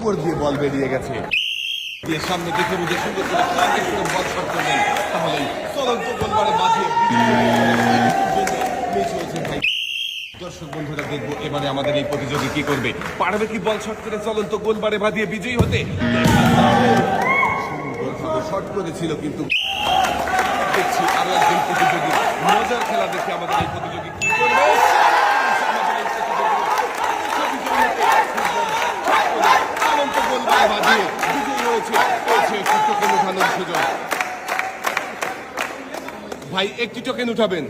উপর দিয়ে বল বেরিয়ে গেছে। দিয়ে সামনে দেখে বুঝে সুন্দর করে টার্গেট করে বল শট করবেন, তাহলেই চলন্ত গোলবারে বাঁধিয়ে মিস হয়েছে ভাই। দর্শক বন্ধুরা, দেখবো এবারে আমাদের এই প্রতিযোগী কি করবে, পারবে কি বল শট করে চলন্ত গোলবারে বাঁধিয়ে বিজয়ী হতে। সুন্দরভাবে শট করেছিল, কিন্তু দেখছি আরো একজন প্রতিযোগী মজার খেলা দেখে আমাদের এই প্রতিযোগী কি করবে। চলন্ত গোলবারে বাঁধিয়ে বিজয়ী হয়েছে, একটি টোকেন উঠানোর সুযোগ। ভাই একটি টোকেন উঠাবেন,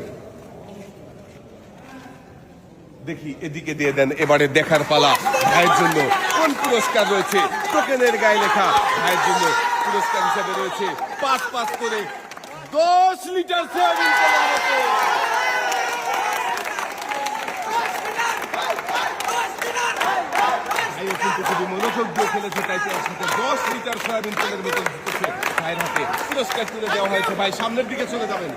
দেখি এদিকে দিয়ে দেন। এবারে দেখার পালা, ভাইয়ের জন্য কোন পুরস্কার রয়েছে। টোকেনের গায়ে লেখা ভাইয়ের জন্য পুরস্কার হিসেবে রয়েছে 5 করে 10 লিটার সয়াবিন তেলের বোতল। ভাইও কিন্তু খুবই মনোযোগ দিয়ে খেলেছে, তাই তার সাথে 10 লিটার সয়াবিন তেলের বোতল জিতেছে। ভাইয়ের হাতে পুরস্কার তুলে দেওয়া হয়েছে। ভাই সামনের দিকে চলে যাবেন।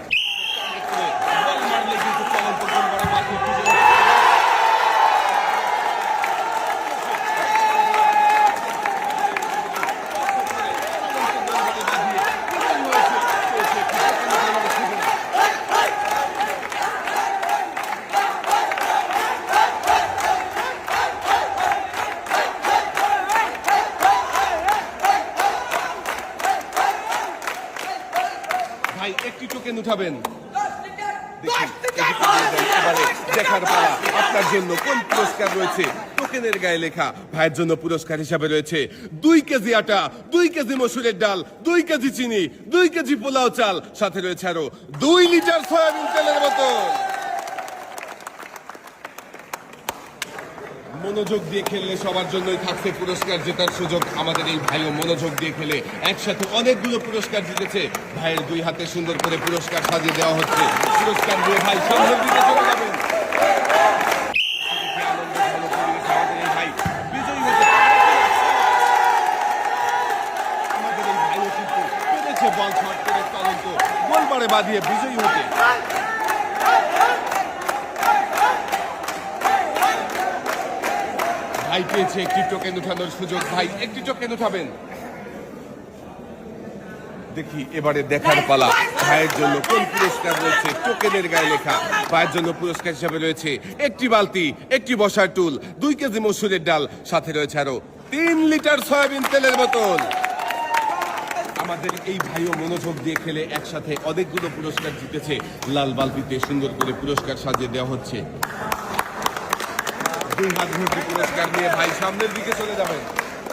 বল মারলে কিন্তু চলন্ত গোলবারে বাঁধিয়ে বিজয়ী। ভাই একটি টোকেন উঠাবেন, এবারে দেখার পালা, আপনার জন্য কোন পুরস্কার রয়েছে। টোকেনের গায়ে লেখা ভাইয়ের জন্য পুরস্কার হিসাবে রয়েছে 2 কেজি আটা, 2 কেজি মসুরের ডাল, 2 কেজি চিনি, 2 কেজি পোলাও চাল, সাথে রয়েছে আরো 2 লিটার সয়াবিন তেলের বোতল। মনোযোগ দিয়ে খেললে সবার জন্যই থাকছে পুরস্কার জেতার সুযোগ। আমাদের এই ভাইও মনোযোগ দিয়ে খেলে একসাথে অনেকগুলো পুরস্কার জিতেছে। ভাইয়ের 2 হাতে সুন্দর করে পুরস্কার সাজিয়ে দেওয়া হচ্ছে। পুরস্কার দিয়ে ভাই সামনের দিকে চলে যাবেন। ভাই বিজয়ী হতে আমাদের এই ভাইও কিন্তু পেরেছে বল শট করে চলন্ত গোলবারে বাঁধিয়ে বিজয়ী হতে। ভাই পেয়েছে একটি টোকেন উঠানোর সুযোগ। ভাই একটি টোকেন উঠাবেন, দেখি এবারে দেখার পালা, ভাইয়ের জন্য কোন পুরস্কার রয়েছে। টোকেনের গায়ে লেখা ভাইয়ের জন্য পুরস্কার হিসাবে রয়েছে একটি বালতি, একটি বসার টুল, 2 কেজি মসুরের ডাল, সাথে রয়েছে আরো 3 লিটার সয়াবিন তেলের বোতল। আমাদের এই ভাইও মনোযোগ দিয়ে খেলে একসাথে অনেকগুলো পুরস্কার জিতেছে। লাল বালতিতে সুন্দর করে পুরস্কার সাজিয়ে দেওয়া হচ্ছে। 2 হাত ভর্তি পুরস্কার নিয়ে ভাই সামনের দিকে চলে যাবেন।